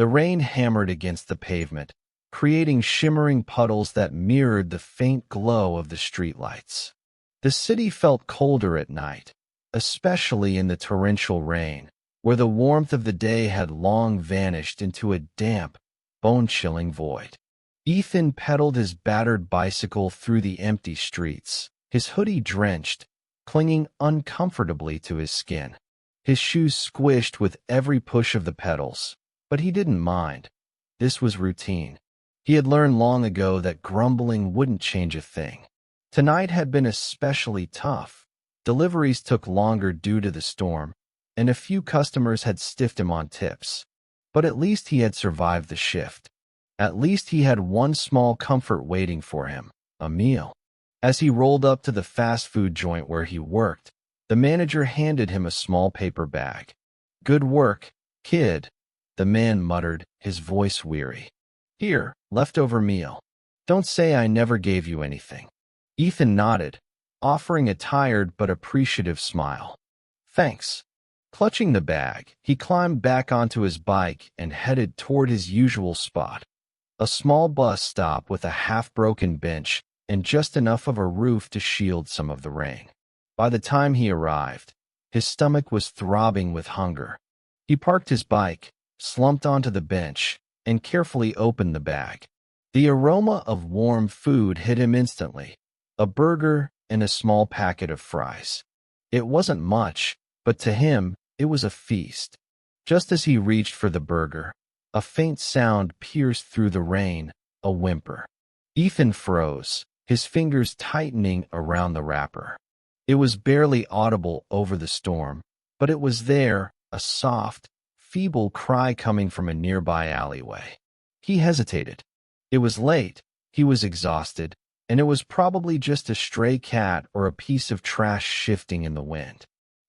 The rain hammered against the pavement, creating shimmering puddles that mirrored the faint glow of the streetlights. The city felt colder at night, especially in the torrential rain, where the warmth of the day had long vanished into a damp, bone-chilling void. Ethan pedaled his battered bicycle through the empty streets, his hoodie drenched, clinging uncomfortably to his skin. His shoes squished with every push of the pedals, but he didn't mind. This was routine. He had learned long ago that grumbling wouldn't change a thing. Tonight had been especially tough. Deliveries took longer due to the storm, and a few customers had stiffed him on tips. But at least he had survived the shift. At least he had one small comfort waiting for him, a meal. As he rolled up to the fast food joint where he worked, the manager handed him a small paper bag. "Good work, kid," the man muttered, his voice weary. "Here, leftover meal. Don't say I never gave you anything." Ethan nodded, offering a tired but appreciative smile. "Thanks." Clutching the bag, he climbed back onto his bike and headed toward his usual spot. A small bus stop with a half-broken bench and just enough of a roof to shield some of the rain. By the time he arrived, his stomach was throbbing with hunger. He parked his bike, slumped onto the bench, and carefully opened the bag. The aroma of warm food hit him instantly. A burger and a small packet of fries. It wasn't much, but to him, it was a feast. Just as he reached for the burger, a faint sound pierced through the rain, a whimper. Ethan froze, his fingers tightening around the wrapper. It was barely audible over the storm, but it was there, a soft, feeble cry coming from a nearby alleyway. He hesitated. It was late, he was exhausted, and it was probably just a stray cat or a piece of trash shifting in the wind.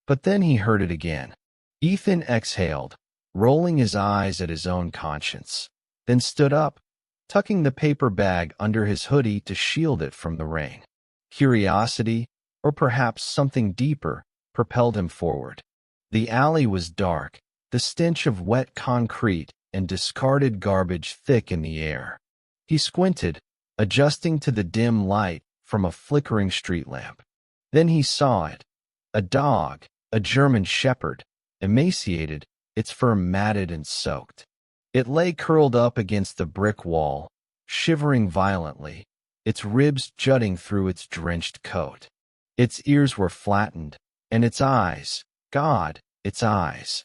But then he heard it again. Ethan exhaled, rolling his eyes at his own conscience, then stood up, tucking the paper bag under his hoodie to shield it from the rain. Curiosity, or perhaps something deeper, propelled him forward. The alley was dark, the stench of wet concrete and discarded garbage thick in the air. He squinted, adjusting to the dim light from a flickering street lamp. Then he saw it. A dog, a German shepherd, emaciated, its fur matted and soaked. It lay curled up against the brick wall, shivering violently, its ribs jutting through its drenched coat. Its ears were flattened, and its eyes, God, its eyes.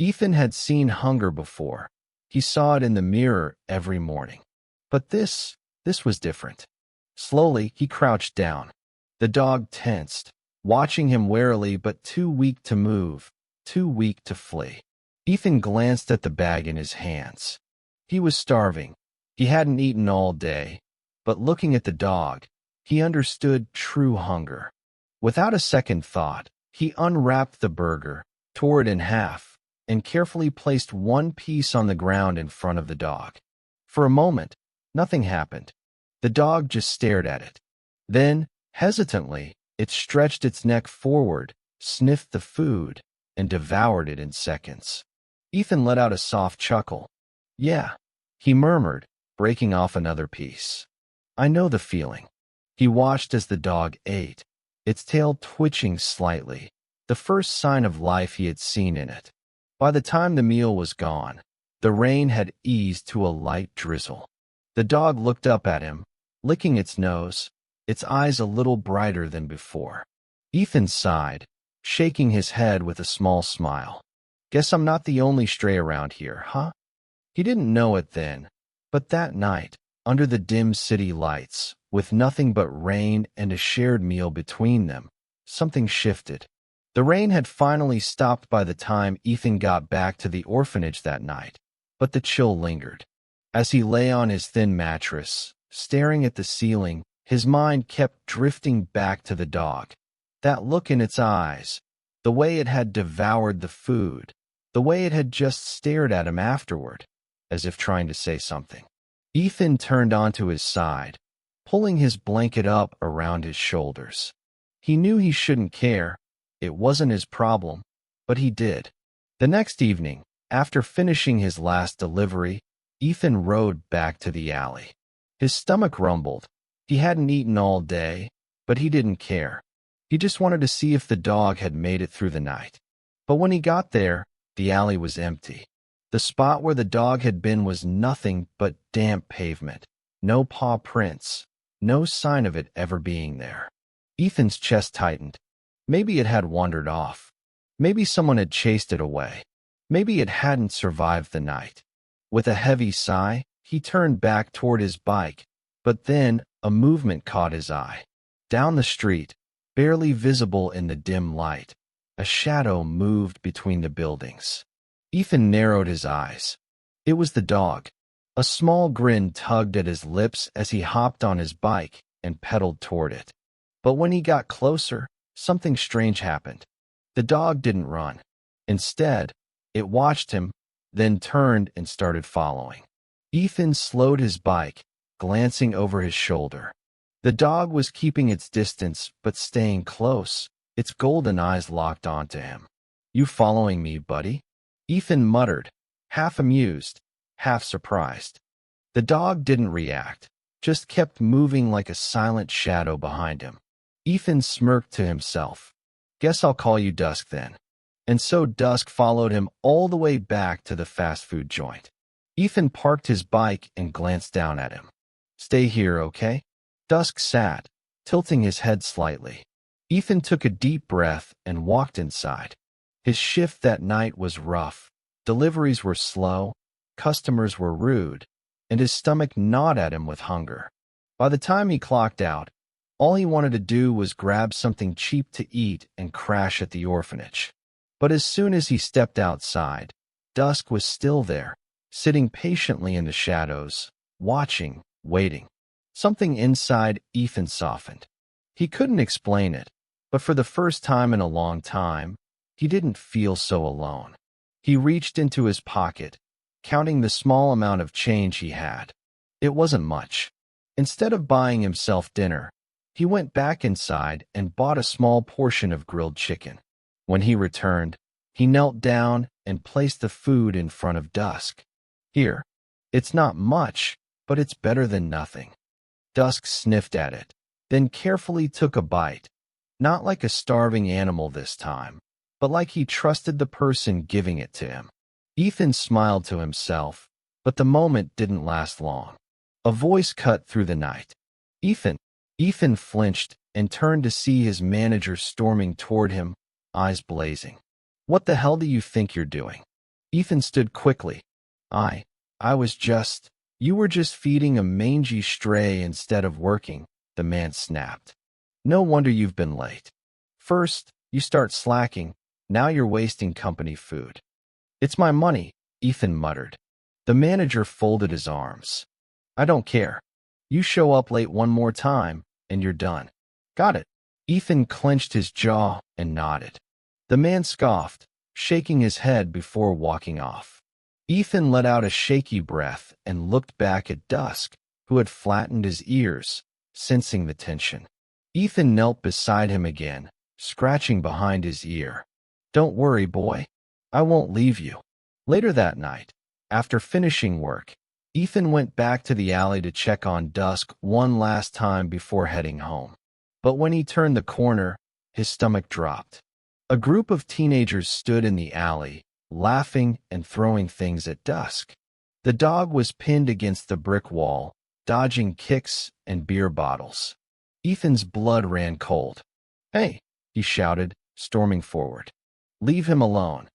Ethan had seen hunger before. He saw it in the mirror every morning. But this was different. Slowly, he crouched down. The dog tensed, watching him warily but too weak to move, too weak to flee. Ethan glanced at the bag in his hands. He was starving. He hadn't eaten all day, but looking at the dog, he understood true hunger. Without a second thought, he unwrapped the burger, tore it in half, and carefully placed one piece on the ground in front of the dog. For a moment, nothing happened. The dog just stared at it. Then, hesitantly, it stretched its neck forward, sniffed the food, and devoured it in seconds. Ethan let out a soft chuckle. "Yeah," he murmured, breaking off another piece. "I know the feeling." He watched as the dog ate, its tail twitching slightly, the first sign of life he had seen in it. By the time the meal was gone, the rain had eased to a light drizzle. The dog looked up at him, licking its nose, its eyes a little brighter than before. Ethan sighed, shaking his head with a small smile. "Guess I'm not the only stray around here, huh?" He didn't know it then, but that night, under the dim city lights, with nothing but rain and a shared meal between them, something shifted. The rain had finally stopped by the time Ethan got back to the orphanage that night, but the chill lingered. As he lay on his thin mattress, staring at the ceiling, his mind kept drifting back to the dog. That look in its eyes, the way it had devoured the food, the way it had just stared at him afterward, as if trying to say something. Ethan turned onto his side, pulling his blanket up around his shoulders. He knew he shouldn't care. It wasn't his problem, but he did. The next evening, After finishing his last delivery, Ethan rode back to the alley. His stomach rumbled. He hadn't eaten all day, but he didn't care. He just wanted to see if the dog had made it through the night. But when he got there, the alley was empty. The spot where the dog had been was nothing but damp pavement. No paw prints. No sign of it ever being there. Ethan's chest tightened. Maybe it had wandered off. Maybe someone had chased it away. Maybe it hadn't survived the night. With a heavy sigh, he turned back toward his bike, but then a movement caught his eye. Down the street, barely visible in the dim light, a shadow moved between the buildings. Ethan narrowed his eyes. It was the dog. A small grin tugged at his lips as he hopped on his bike and pedaled toward it. But when he got closer, something strange happened. The dog didn't run. Instead, it watched him, then turned and started following. Ethan slowed his bike, glancing over his shoulder. The dog was keeping its distance but staying close, its golden eyes locked onto him. "You following me, buddy?" Ethan muttered, half amused, half surprised. The dog didn't react, just kept moving like a silent shadow behind him. Ethan smirked to himself. "Guess I'll call you Dusk then." And so Dusk followed him all the way back to the fast food joint. Ethan parked his bike and glanced down at him. "Stay here, okay?" Dusk sat, tilting his head slightly. Ethan took a deep breath and walked inside. His shift that night was rough. Deliveries were slow, customers were rude, and his stomach gnawed at him with hunger. By the time he clocked out, all he wanted to do was grab something cheap to eat and crash at the orphanage. But as soon as he stepped outside, Dusk was still there, sitting patiently in the shadows, watching, waiting. Something inside Ethan softened. He couldn't explain it, but for the first time in a long time, he didn't feel so alone. He reached into his pocket, counting the small amount of change he had. It wasn't much. Instead of buying himself dinner, he went back inside and bought a small portion of grilled chicken. When he returned, he knelt down and placed the food in front of Dusk. "Here. It's not much, but it's better than nothing." Dusk sniffed at it, then carefully took a bite, not like a starving animal this time, but like he trusted the person giving it to him. Ethan smiled to himself, but the moment didn't last long. A voice cut through the night. "Ethan." Ethan flinched and turned to see his manager storming toward him, eyes blazing. "What the hell do you think you're doing?" Ethan stood quickly. I was just... "You were just feeding a mangy stray instead of working," the man snapped. "No wonder you've been late. First, you start slacking, now you're wasting company food." "It's my money," Ethan muttered. The manager folded his arms. "I don't care. You show up late one more time, and you're done." "Got it." Ethan clenched his jaw and nodded. The man scoffed, shaking his head before walking off. Ethan let out a shaky breath and looked back at Dusk, who had flattened his ears, sensing the tension. Ethan knelt beside him again, scratching behind his ear. "Don't worry, boy. I won't leave you." Later that night, after finishing work, Ethan went back to the alley to check on Dusk one last time before heading home. But when he turned the corner, his stomach dropped. A group of teenagers stood in the alley, laughing and throwing things at Dusk. The dog was pinned against the brick wall, dodging kicks and beer bottles. Ethan's blood ran cold. "Hey," he shouted, storming forward. "Leave him alone."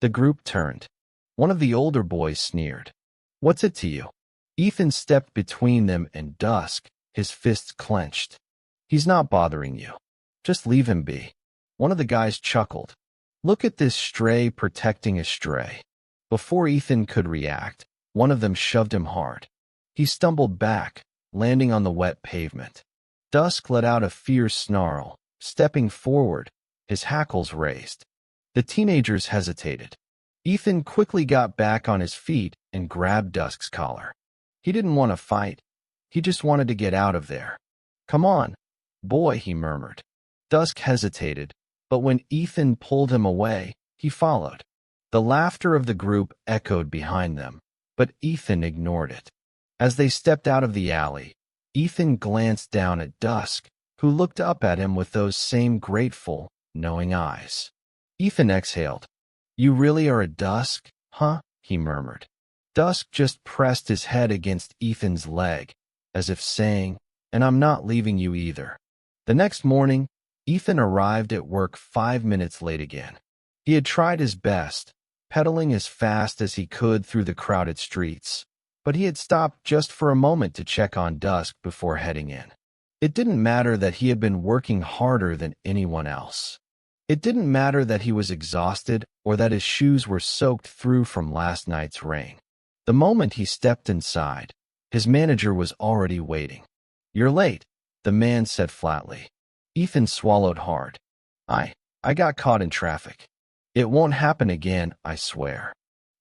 The group turned. One of the older boys sneered. "What's it to you?" Ethan stepped between them and Dusk, his fists clenched. "He's not bothering you. Just leave him be." One of the guys chuckled. "Look at this stray protecting a stray." Before Ethan could react, one of them shoved him hard. He stumbled back, landing on the wet pavement. Dusk let out a fierce snarl, stepping forward, his hackles raised. The teenagers hesitated. Ethan quickly got back on his feet and grabbed Dusk's collar. He didn't want to fight. He just wanted to get out of there. "Come on, boy," he murmured. Dusk hesitated, but when Ethan pulled him away, he followed. The laughter of the group echoed behind them, but Ethan ignored it. As they stepped out of the alley, Ethan glanced down at Dusk, who looked up at him with those same grateful, knowing eyes. Ethan exhaled. "You really are a Dusk, huh?" he murmured. Dusk just pressed his head against Ethan's leg, as if saying, "And I'm not leaving you either." The next morning, Ethan arrived at work 5 minutes late again. He had tried his best, pedaling as fast as he could through the crowded streets, but he had stopped just for a moment to check on Dusk before heading in. It didn't matter that he had been working harder than anyone else. It didn't matter that he was exhausted or that his shoes were soaked through from last night's rain. The moment he stepped inside, his manager was already waiting. "You're late," the man said flatly. Ethan swallowed hard. I got caught in traffic. It won't happen again, I swear."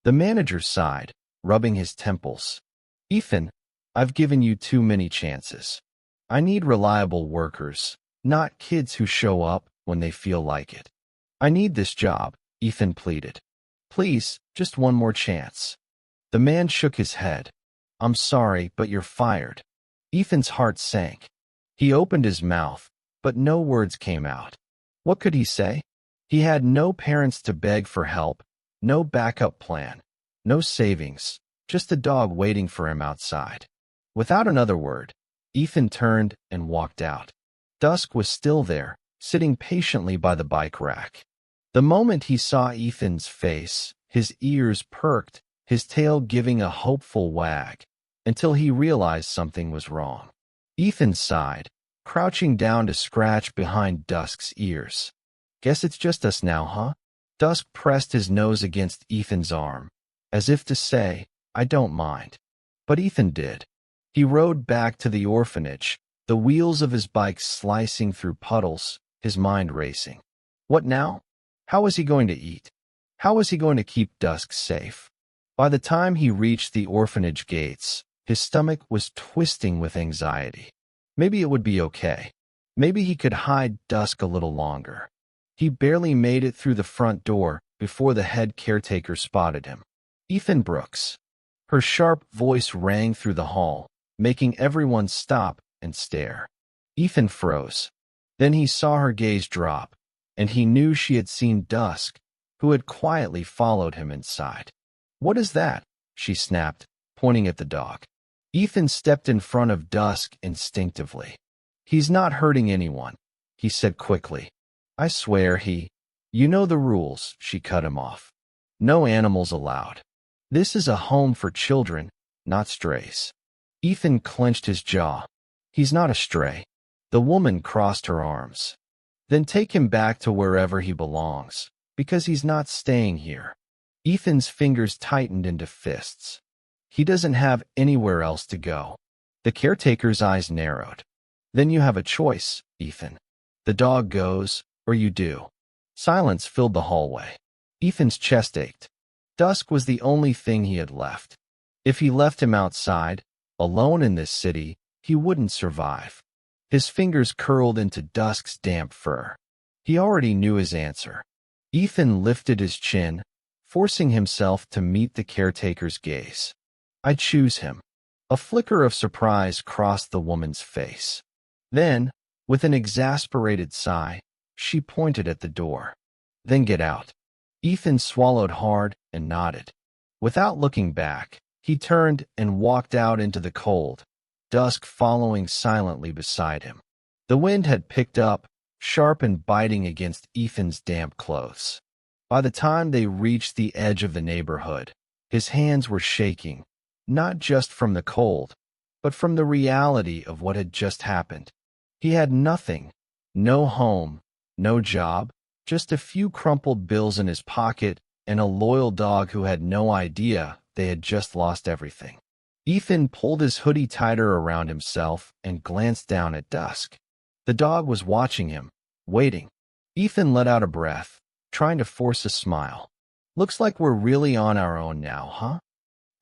The manager sighed, rubbing his temples. "Ethan, I've given you too many chances. I need reliable workers, not kids who show up when they feel like it. I need this job," Ethan pleaded. "Please, just one more chance." The man shook his head. "I'm sorry, but you're fired." Ethan's heart sank. He opened his mouth, but no words came out. What could he say? He had no parents to beg for help, no backup plan, no savings, just a dog waiting for him outside. Without another word, Ethan turned and walked out. Dusk was still there, sitting patiently by the bike rack. The moment he saw Ethan's face, his ears perked, his tail giving a hopeful wag, until he realized something was wrong. Ethan sighed, crouching down to scratch behind Dusk's ears. "Guess it's just us now, huh?" Dusk pressed his nose against Ethan's arm, as if to say, "I don't mind." But Ethan did. He rode back to the orphanage, the wheels of his bike slicing through puddles, his mind racing. What now? How was he going to eat? How was he going to keep Dusk safe? By the time he reached the orphanage gates, his stomach was twisting with anxiety. Maybe it would be okay. Maybe he could hide Dusk a little longer. He barely made it through the front door before the head caretaker spotted him. "Ethan Brooks." Her sharp voice rang through the hall, making everyone stop and stare. Ethan froze. Then he saw her gaze drop, and he knew she had seen Dusk, who had quietly followed him inside. "What is that?" she snapped, pointing at the dog. Ethan stepped in front of Dusk instinctively. "He's not hurting anyone," he said quickly. "I swear You know the rules," she cut him off. "No animals allowed. This is a home for children, not strays." Ethan clenched his jaw. "He's not a stray." The woman crossed her arms. "Then take him back to wherever he belongs, because he's not staying here." Ethan's fingers tightened into fists. "He doesn't have anywhere else to go." The caretaker's eyes narrowed. "Then you have a choice, Ethan. The dog goes, or you do." Silence filled the hallway. Ethan's chest ached. Dusk was the only thing he had left. If he left him outside, alone in this city, he wouldn't survive. His fingers curled into Dusk's damp fur. He already knew his answer. Ethan lifted his chin, forcing himself to meet the caretaker's gaze. "I choose him." A flicker of surprise crossed the woman's face. Then, with an exasperated sigh, she pointed at the door. "Then get out." Ethan swallowed hard and nodded. Without looking back, he turned and walked out into the cold, Dusk following silently beside him. The wind had picked up, sharp and biting against Ethan's damp clothes. By the time they reached the edge of the neighborhood, his hands were shaking, not just from the cold, but from the reality of what had just happened. He had nothing, no home, no job, just a few crumpled bills in his pocket and a loyal dog who had no idea they had just lost everything. Ethan pulled his hoodie tighter around himself and glanced down at Dusk. The dog was watching him, waiting. Ethan let out a breath, trying to force a smile. "Looks like we're really on our own now, huh?"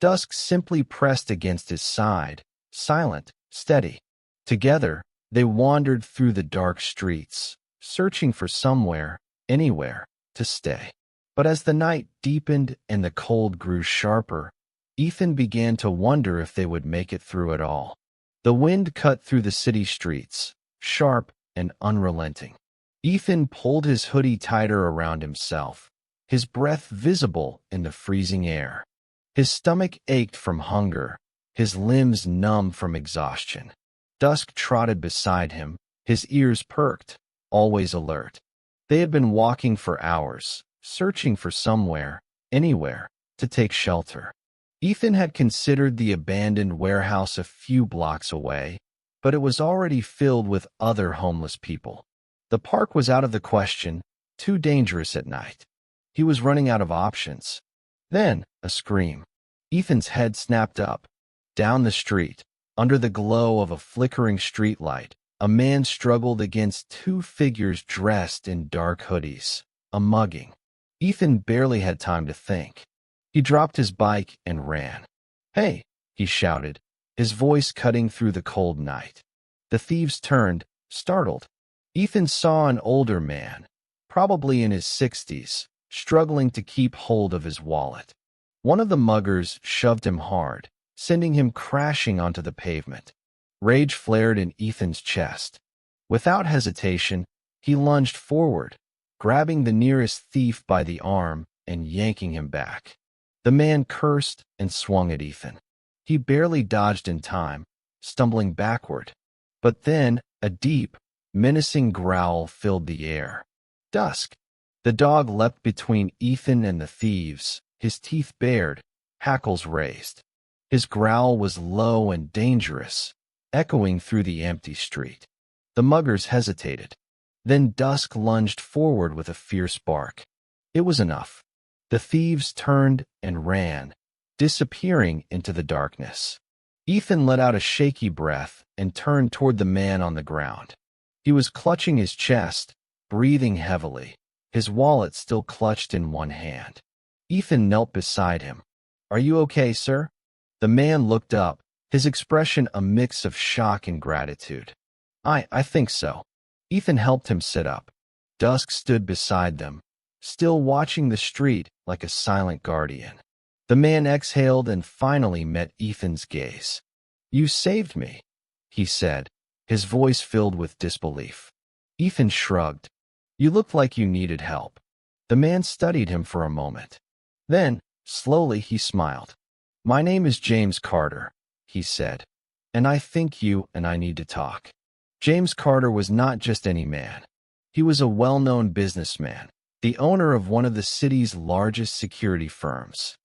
Dusk simply pressed against his side, silent, steady. Together, they wandered through the dark streets, searching for somewhere, anywhere, to stay. But as the night deepened and the cold grew sharper, Ethan began to wonder if they would make it through it all. The wind cut through the city streets, sharp and unrelenting. Ethan pulled his hoodie tighter around himself, his breath visible in the freezing air. His stomach ached from hunger, his limbs numb from exhaustion. Dusk trotted beside him, his ears perked, always alert. They had been walking for hours, searching for somewhere, anywhere, to take shelter. Ethan had considered the abandoned warehouse a few blocks away, but it was already filled with other homeless people. The park was out of the question, too dangerous at night. He was running out of options. Then, a scream. Ethan's head snapped up. Down the street, under the glow of a flickering streetlight, a man struggled against two figures dressed in dark hoodies. A mugging. Ethan barely had time to think. He dropped his bike and ran. "Hey!" he shouted, his voice cutting through the cold night. The thieves turned, startled. Ethan saw an older man, probably in his 60s, struggling to keep hold of his wallet. One of the muggers shoved him hard, sending him crashing onto the pavement. Rage flared in Ethan's chest. Without hesitation, he lunged forward, grabbing the nearest thief by the arm and yanking him back. The man cursed and swung at Ethan. He barely dodged in time, stumbling backward. But then, a deep, menacing growl filled the air. Dusk. The dog leapt between Ethan and the thieves, his teeth bared, hackles raised. His growl was low and dangerous, echoing through the empty street. The muggers hesitated. Then Dusk lunged forward with a fierce bark. It was enough. The thieves turned and ran, disappearing into the darkness. Ethan let out a shaky breath and turned toward the man on the ground. He was clutching his chest, breathing heavily, his wallet still clutched in one hand. Ethan knelt beside him. "Are you okay, sir?" The man looked up, his expression a mix of shock and gratitude. I think so." Ethan helped him sit up. Dusk stood beside them, still watching the street like a silent guardian. The man exhaled and finally met Ethan's gaze. "You saved me," he said, his voice filled with disbelief. Ethan shrugged. "You looked like you needed help." The man studied him for a moment. Then, slowly, he smiled. "My name is James Carter," he said, "and I think you and I need to talk." James Carter was not just any man. He was a well-known businessman, the owner of one of the city's largest security firms.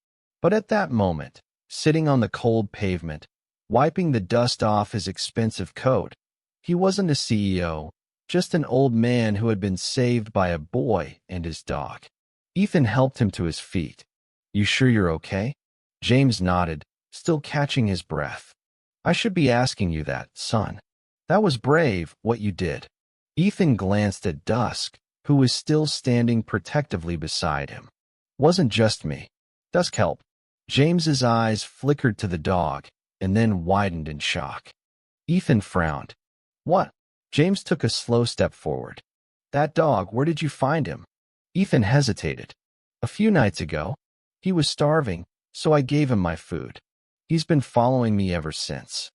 But at that moment, sitting on the cold pavement, wiping the dust off his expensive coat, he wasn't a CEO, just an old man who had been saved by a boy and his dog. Ethan helped him to his feet. "You sure you're okay?" James nodded, still catching his breath. "I should be asking you that, son. That was brave, what you did." Ethan glanced at Dusk, who was still standing protectively beside him. "Wasn't just me. Dusk helped." James's eyes flickered to the dog, and then widened in shock. Ethan frowned. "What?" James took a slow step forward. "That dog, where did you find him?" Ethan hesitated. "A few nights ago. He was starving, so I gave him my food. He's been following me ever since."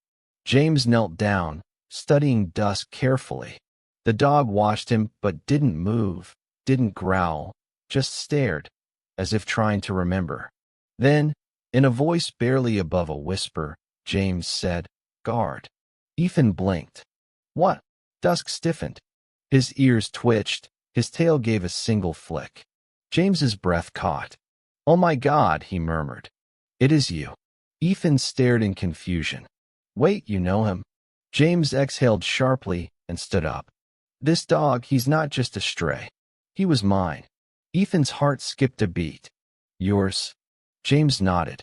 James knelt down, studying Dusk carefully. The dog watched him but didn't move, didn't growl, just stared, as if trying to remember. Then, in a voice barely above a whisper, James said, "Guard." Ethan blinked. "What?" Dusk stiffened. His ears twitched, his tail gave a single flick. James's breath caught. "Oh my God," he murmured. "It is you." Ethan stared in confusion. "Wait, you know him?" James exhaled sharply and stood up. "This dog, he's not just a stray. He was mine." Ethan's heart skipped a beat. "Yours?" James nodded.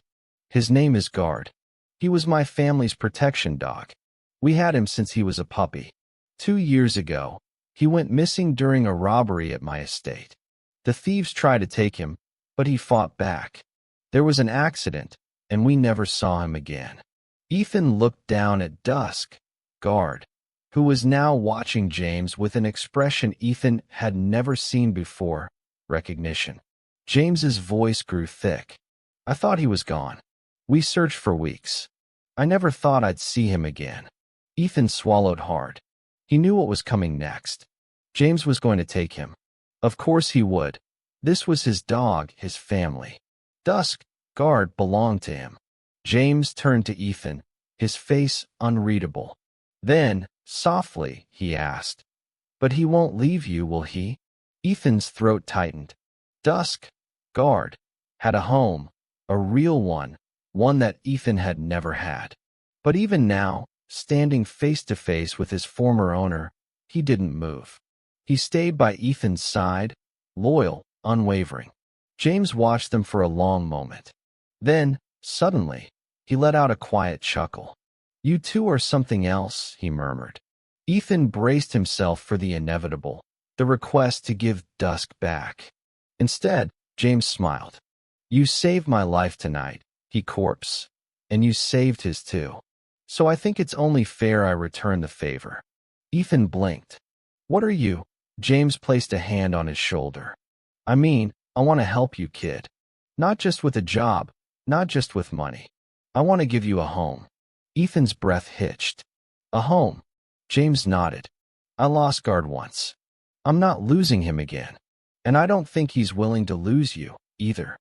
"His name is Guard. He was my family's protection dog. We had him since he was a puppy. 2 years ago, he went missing during a robbery at my estate. The thieves tried to take him, but he fought back. There was an accident, and we never saw him again." Ethan looked down at Dusk, Guard, who was now watching James with an expression Ethan had never seen before, recognition. James's voice grew thick. I thought he was gone. We searched for weeks. I never thought I'd see him again. Ethan swallowed hard. He knew what was coming next. James was going to take him. Of course he would. This was his dog, his family. Dusk, guard, belonged to him. James turned to Ethan, his face unreadable. Then, softly, he asked, "But he won't leave you, will he?" Ethan's throat tightened. Dusk, guard, had a home, a real one, one that Ethan had never had. But even now, standing face to face with his former owner, he didn't move. He stayed by Ethan's side, loyal, unwavering. James watched them for a long moment. Then, suddenly, he let out a quiet chuckle. "You two are something else," he murmured. Ethan braced himself for the inevitable, the request to give Dusk back. Instead, James smiled. "You saved my life tonight," he corpsed, "and you saved his too. So I think it's only fair I return the favor." Ethan blinked. "What are you?" James placed a hand on his shoulder. "I mean, I want to help you, kid. Not just with a job, not just with money. I want to give you a home." Ethan's breath hitched. "A home?" James nodded. "I lost guard once. I'm not losing him again. And I don't think he's willing to lose you, either."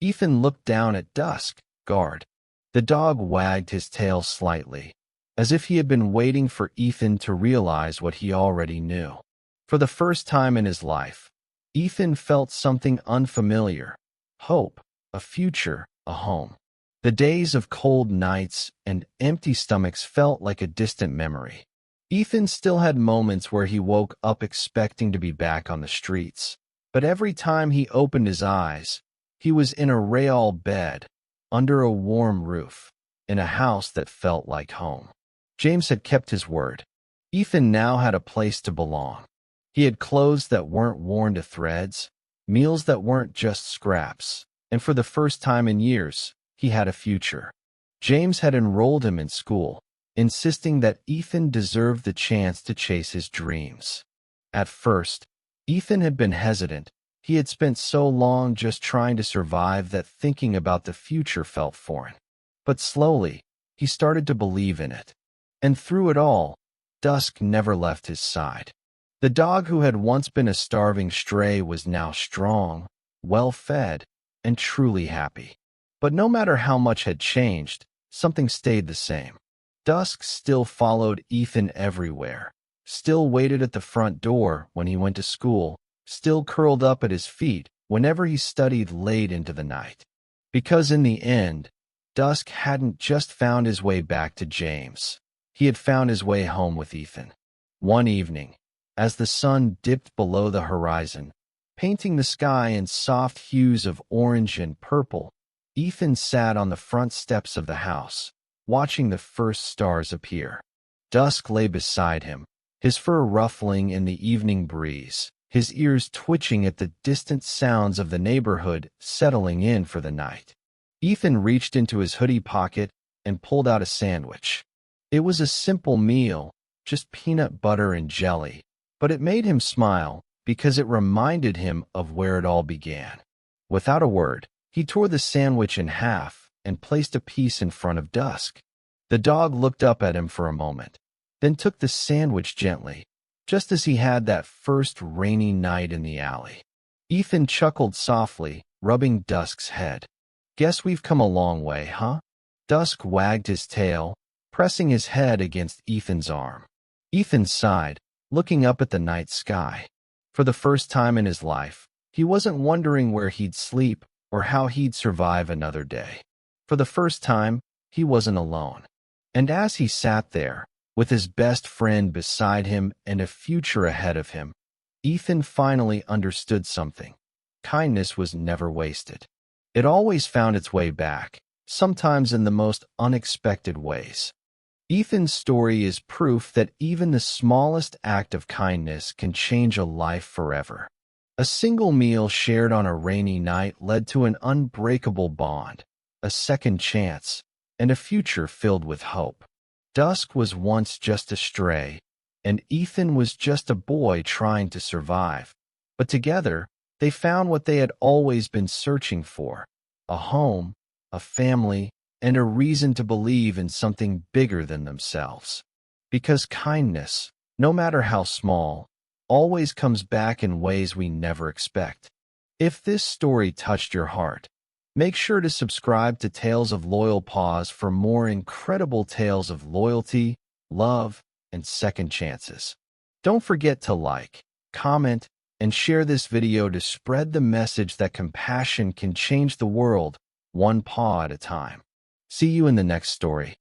Ethan looked down at Dusk, guard. The dog wagged his tail slightly, as if he had been waiting for Ethan to realize what he already knew. For the first time in his life, Ethan felt something unfamiliar. Hope, a future, a home. The days of cold nights and empty stomachs felt like a distant memory. Ethan still had moments where he woke up expecting to be back on the streets. But every time he opened his eyes, he was in a rail bed, under a warm roof, in a house that felt like home. James had kept his word. Ethan now had a place to belong. He had clothes that weren't worn to threads, meals that weren't just scraps, and for the first time in years, he had a future. James had enrolled him in school, insisting that Ethan deserved the chance to chase his dreams. At first, Ethan had been hesitant. He had spent so long just trying to survive that thinking about the future felt foreign. But slowly, he started to believe in it. And through it all, Dusk never left his side. The dog who had once been a starving stray was now strong, well-fed, and truly happy. But no matter how much had changed, something stayed the same. Dusk still followed Ethan everywhere, still waited at the front door when he went to school, still curled up at his feet whenever he studied late into the night. Because in the end, Dusk hadn't just found his way back to James. He had found his way home with Ethan. One evening, as the sun dipped below the horizon, painting the sky in soft hues of orange and purple, Ethan sat on the front steps of the house, watching the first stars appear. Dusk lay beside him, his fur ruffling in the evening breeze, his ears twitching at the distant sounds of the neighborhood settling in for the night. Ethan reached into his hoodie pocket and pulled out a sandwich. It was a simple meal, just peanut butter and jelly, but it made him smile because it reminded him of where it all began. Without a word, he tore the sandwich in half and placed a piece in front of Dusk. The dog looked up at him for a moment, then took the sandwich gently, just as he had that first rainy night in the alley. Ethan chuckled softly, rubbing Dusk's head. "Guess we've come a long way, huh?" Dusk wagged his tail, pressing his head against Ethan's arm. Ethan sighed, looking up at the night sky. For the first time in his life, he wasn't wondering where he'd sleep or how he'd survive another day. For the first time, he wasn't alone. And as he sat there, with his best friend beside him and a future ahead of him, Ethan finally understood something. Kindness was never wasted. It always found its way back, sometimes in the most unexpected ways. Ethan's story is proof that even the smallest act of kindness can change a life forever. A single meal shared on a rainy night led to an unbreakable bond, a second chance, and a future filled with hope. Dusk was once just a stray, and Ethan was just a boy trying to survive. But together, They found what they had always been searching for: a home, a family, and a reason to believe in something bigger than themselves. Because kindness, no matter how small, always comes back in ways we never expect. If this story touched your heart, make sure to subscribe to Tales of Loyal Paws for more incredible tales of loyalty, love, and second chances. Don't forget to like, comment, and share this video to spread the message that compassion can change the world one paw at a time. See you in the next story.